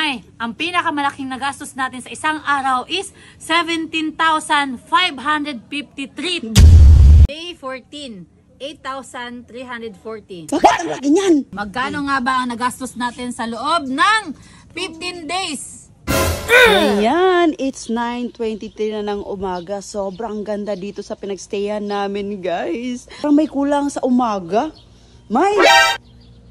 May, ang pinakamalaking nagastos natin sa isang araw is 17,553. Day 14, 8,340. Bakit ang laki niyan? Magkano nga ba ang nagastos natin sa loob ng 15 days? Ayan, it's 9:23 na ng umaga. Sobrang ganda dito sa pinagstayan namin, guys. Parang may kulang sa umaga. May,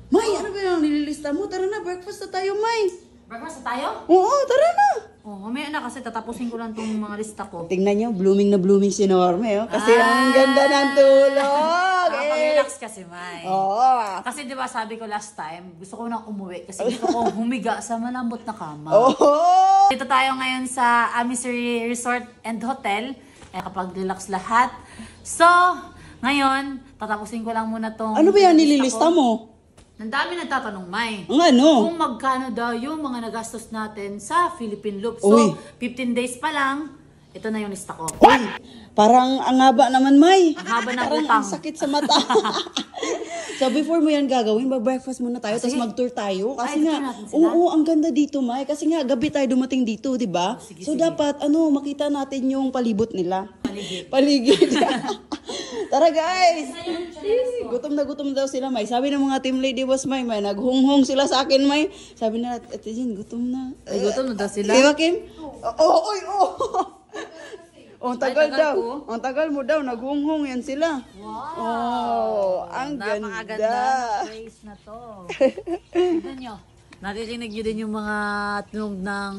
ano ba yung nililista mo? Tara na, breakfast na tayo, May. Breakfast na tayo? Oo, tara na. Oh, mamaya na kasi tatapusin ko lang tong mga lista ko. Tingnan nyo, blooming na blooming si Norme, oh. Kasi ang ganda ng tulog. Nakapag-relax kasi, May. Oo. Kasi di ba sabi ko last time, gusto ko nang umuwi kasi gusto ko humiga sa malambot na kama. Oh. Dito tayo ngayon sa Amiseri Resort and Hotel. Kapag-relax lahat. So, ngayon, tatapusin ko lang muna tong... Ano ba yan nililista mo? Nandami nagtatanong, May. Ang ano? Kung magkano daw yung mga nagastos natin sa Philippine Loop. So, Uy. 15 days pa lang, ito na yung lista ko. Uy, parang ang haba naman, May. Ang haba ng Parang utang. ang sakit sa mata. So before mo yan gagawin, mag-breakfast muna tayo, tapos mag-tour tayo. Kasi Ay, nga, tour natin sila? oo, ang ganda dito, May. Kasi nga, gabi tayo dumating dito, di ba? So dapat, makita natin yung palibot nila. Paligid. Tara, guys. Gutom na daw sila, May. Sabi ng mga team lady boss, May, naghunghong sila sa akin, May. Sabi na, Ate Jean, gutom na. Ay, gutom na daw sila? Di ba, Kim? Oo. Ang tagal tagal daw. ko. Ang tagal mo daw, naghunghong yan sila. Wow! Oh, ang Napakaganda ganda. ng place na to. Tignan nyo. Naririnig nyo din yung mga tunog ng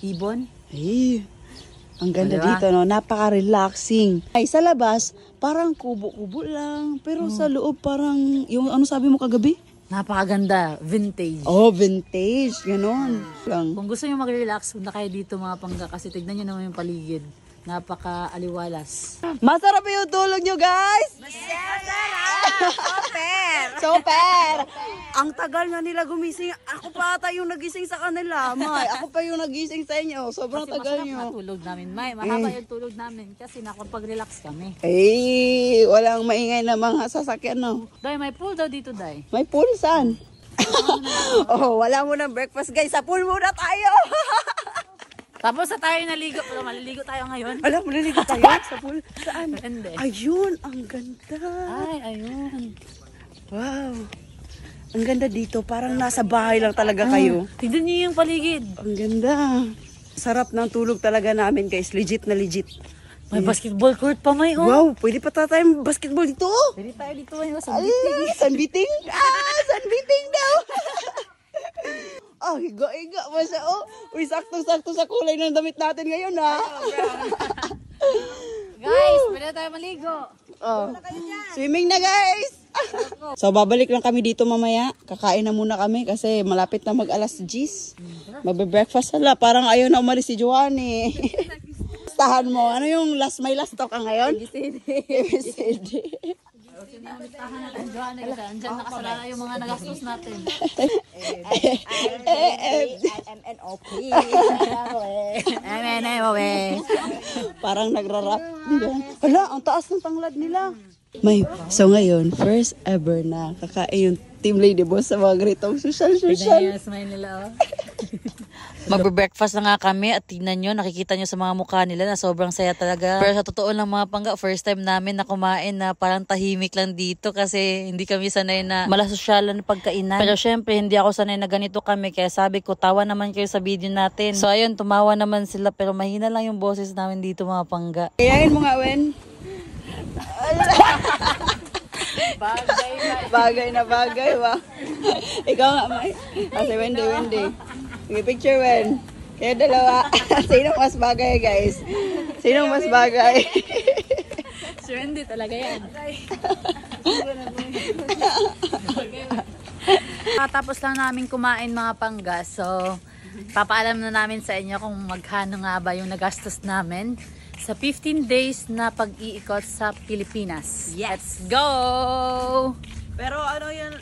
ibon. Ay, ang ganda Diba? dito, no? Napaka-relaxing. Ay, sa labas, parang kubo-kubo lang. Pero sa loob, parang, yung ano sabi mo kagabi? Napakaganda. Vintage. Oh, vintage. Ganon. Lang. Kung gusto nyo mag-relax, punta kayo dito mga pangga kasi tignan nyo naman yung paligid. Napaka-aliwalas. Masarap yung tulog nyo, guys! Super! Ang tagal nga nila gumising. Ako pa ata yung nagising sa kanila, May. Ako pa yung nagising sa inyo. Sobrang Kasi tagal masarap nyo. na tulog namin, May. Mahaba yung tulog namin kasi nakapag-relax kami. Eh, walang maingay na mga sasakyan, no? Day, may pool daw dito, Day. May pool, saan? Oh, wala mo ng breakfast, guys. Sa pool muna tayo. Tapos sa tayo naligo, pero maliligo tayo ngayon. Alam, maliligo tayo sa pool. Saan? Hindi. Ayun, ang ganda. Ay, ayun. Wow. Ang ganda dito. Parang nasa bahay lang talaga kayo. Tignan niyo yung paligid. Ang ganda. Sarap ng tulog talaga namin, guys. Legit na legit. May basketball court pa, May. Oh. Wow, pwede pa tayong basketball dito. Pwede tayo dito ngayon sa Ala, sunbiting. Sunbiting daw. Higa-higa mo siya, oh. Uy, sakto-sakto sa kulay ng damit natin ngayon, ha. Guys, pwede tayo maligo. Oh. Swimming na, guys. So, babalik lang kami dito mamaya. Kakain na muna kami kasi malapit na mag-alas 10. Magbe-breakfast sila. Parang ayaw na umalis si Joanny. Tahan mo. Ano yung may last talk ka ngayon? ABCD. Andiyan nakasala yung mga nagastos natin. MNOP. Parang nagrarap. Hala, ang taas ng tanglad nila. May, so ngayon, first ever na kakain yung team lady boss sa mga ganitong social. Tignan yung smile nila, oh. Magbe-breakfast na nga kami at tignan nyo, nakikita nyo sa mga mukha nila na sobrang saya talaga. Pero sa totoo lang mga pangga, first time namin na kumain na parang tahimik lang dito kasi hindi kami sanay na malasosyalan pagkainan. Pero syempre, hindi ako sanay na ganito kami kaya sabi ko, tawa naman kayo sa video natin. So ayun, tumawa naman sila pero mahina lang yung boses namin dito mga pangga. Kayain mo nga, Wen. Bagay na bagay, ba? Ikaw nga, May. Kasi Wendy. Sige, picture, Wen. Kayo dalawa. Sino mas bagay, guys? Sino mas bagay? Si Wendy talaga yan. Tapos lang namin kumain mga pangga. So, papaalam na namin sa inyo kung magkano nga ba yung nagastos namin sa 15 days na pag-iikot sa Pilipinas. Let's go! Pero ano yan,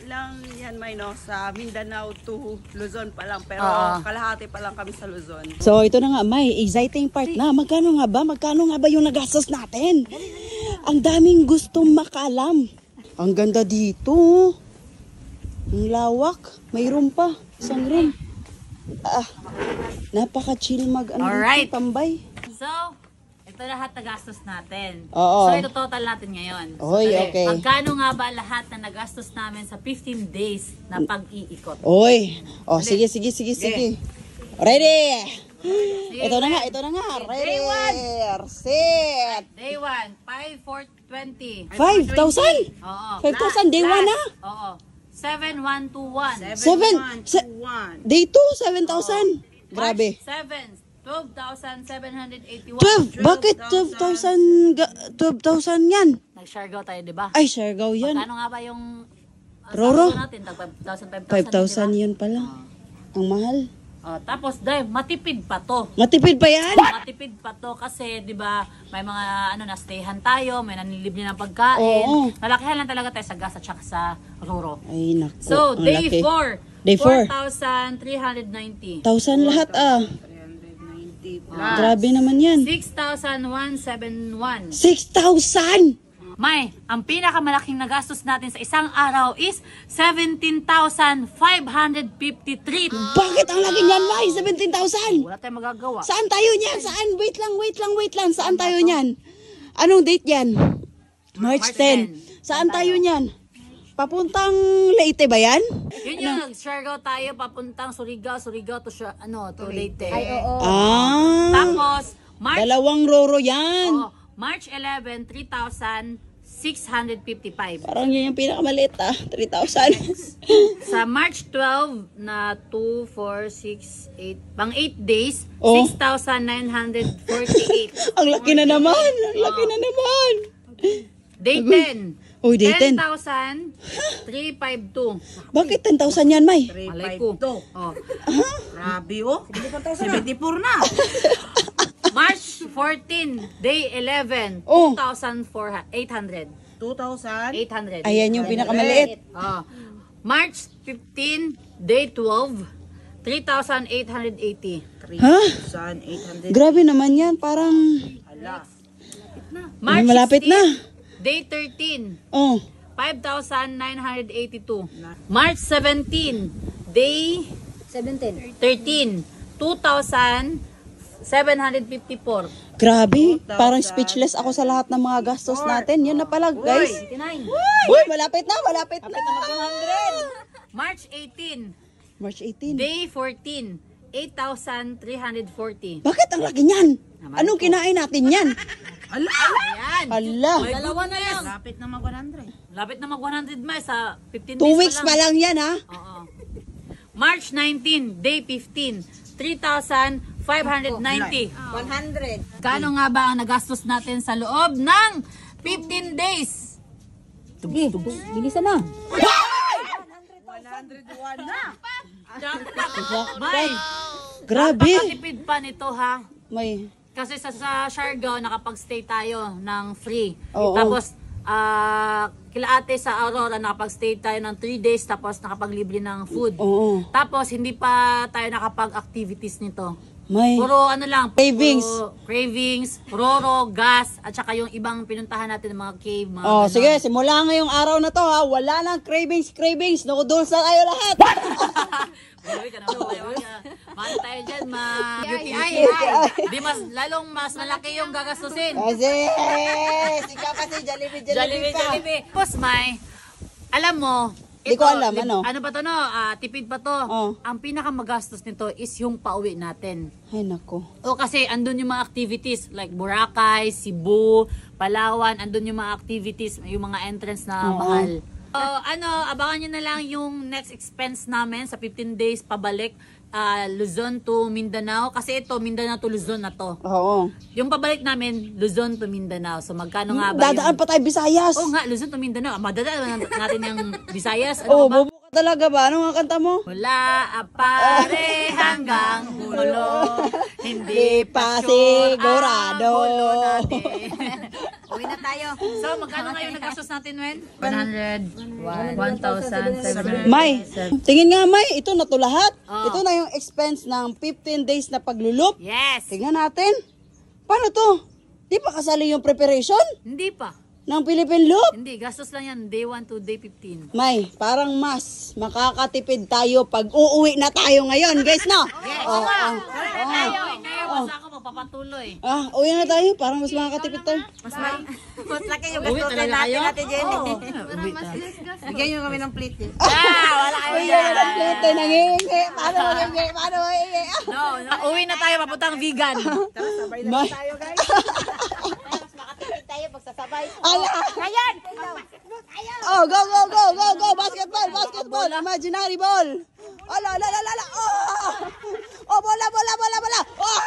May, no? Sa Mindanao to Luzon pa lang. Pero kalahati pa lang kami sa Luzon. So ito na nga, May, exciting part na. Magkano nga ba yung nagastos natin? Ang daming gustong makalam. Ang ganda dito. Ang lawak. May room pa. Isang room. Napaka-chill Alright. dito, tambay. So, ito lahat na gastos natin. Oo. So, ito total natin ngayon. Oy, Dali. okay. Magkano nga ba lahat na nagastos namin sa 15 days na pag-iikot? Oy. Oh, sige. Ready? Ito na nga. Ready? Day one. Set. Day 1, 5, 4, 20. 5,000? Oo. 5,000, day 1 na? Oo. 7, 1, 2, 1. 7. Day 2, 7,000. Grabe. 7, 12,781. 12? Bakit 12,000 yan? Nag-Siargao tayo, di ba? Ay, Siargao yan. Magkano nga ba yung Roro? sahod natin? Tag 5,000, 5,000 yun pala. Ang mahal. Tapos, dahil matipid pa to. Matipid pa yan? Matipid pa to kasi, di ba, may mga na-stayhan tayo, may nanilibre ng pagkain. Oo. Nalakihan lang talaga tayo sa gas at saka sa Roro. Ay, naku. So, ang day laki. 4, Day 4. 4,390. 1,000 lahat 390 plus. Grabe naman yan. 6,171. 6,000! May, ang pinakamalaking nagastos natin sa isang araw is 17,553. Bakit ang laki niyan, May? 17,000? Wala tayong magagawa. Saan tayo niyan? Saan? Wait lang. Saan tayo niyan? Anong date yan? March 10. Saan tayo niyan? Papuntang Leyte ba yan? Yun yung nag-Siargao tayo, papuntang Surigao to Leyte. Tapos, March, Dalawang Roro yan. March 11, 3,655. Parang yun yung pinakamaliit 3,000. Sa March 12 na 2, 4, 6, 8, pang 8 days, Oh. 6,948. Ang laki na naman. Day 10. Uy, day 10. 10,352. Bakit 10,000 yan, May? Malay ko. 352. Oh. Grabe oh. 74 na. March 14, day 11, Oh. 2,800. 2,000. 800. Ayan yung pinakamaliit. Oh. March 15, day 12, 3,880. Ha? 3,800. Grabe naman yan. Parang Ala. March malapit 16, na. day 13, Oh. 5,982. March 17, day 13, 2,754. Grabe. Parang speechless ako sa lahat ng mga gastos natin. Yan na pala, guys. 59. Uy, malapit na. March 18, March 18. day 14, 8,340. Bakit ang laki niyan? Anong kinain natin yan? Ala. Ayan. Hala. Dalawa na lang. Lapit na mag 100. Lapit na mag 100 miles sa 15 2 days weeks pa lang yan, ha? Oo. March 19, day 15, 3,590. 100. Kano nga ba ang nagastos natin sa loob ng 15 days? Bilisan na. 101 na. May, Grabe. napakatipid pa nito ha. May. Kasi sa Siargao, nakapag-stay tayo ng free. Oo. Tapos, kila ate sa Aurora, nakapag-stay tayo ng 3 days, tapos nakapaglibre ng food. Oo. Tapos, hindi pa tayo nakapag-activities nito. May. Puro ano lang, Cravings. puro cravings, Roro, gas, at saka yung ibang pinuntahan natin ng mga cave, mga Oh, ganon. sige, simula ngayong araw na to, ha. Wala nang cravings. Noodles na kayo lahat. Uy, ka naman tayo. Mahal tayo dyan, UTI. Di mas, lalong mas malaki yung gagastusin. Kasi, sika pa si Jollibee Jollibee. Tapos may, alam mo, Di ko alam, ano? Ano ba to no? Tipid pa to. Oh. Ang pinakamagastos nito is yung pauwi natin. Ay, nako. O kasi andun yung mga activities like Boracay, Cebu, Palawan, andun yung mga activities, yung mga entrance na mahal. So, abangan nyo na lang yung next expense namin sa 15 days pabalik Luzon to Mindanao. Kasi ito, Mindanao to Luzon na to. Oo. Yung pabalik namin, Luzon to Mindanao. So magkano nga ba Dadaan pa tayo Visayas. Oo nga, Luzon to Mindanao. Madadaan natin yung Visayas. Oh, Ano ba? bubo ka talaga ba? Ano nga kanta mo? Mula apare hanggang hulo, hindi pa sigurado. ang hulo natin. Uwi na tayo. So, magkano ngayon nagastos natin, Wen? 1,700. May, tingin nga May, ito na to lahat. Oh. Ito na yung expense ng 15 days na paglulup. Yes! Tingnan natin. Paano to? Di pa kasali yung preparation? Hindi pa. ng Philippine Loop. Hindi, gastos lang yan. Day 1 to day 15. May, parang mas makakatipid tayo pag uuwi na tayo ngayon, guys, no? Oh, Basta ako magpapatuloy. uwi na tayo, parang mas makakatipid tayo. Mas laki yung Uwi gastusin talaga natin, kayo? Ate Jenny. Uwi ta. Bigyan nyo kami ng plate. Wala kayo Uwi na ng plate, nangingi. Paano mangingi? Paano mangingi? Uwi na tayo, papuntang vegan. May, Mas makatipid tayo pagsasabay. ala! Ayan! Oh, go, go, go, go, go! Basketball, basketball! Imaginary ball! Ala, ala, ala, ala! Oh! Oh, bola, bola, bola, bola! Oh!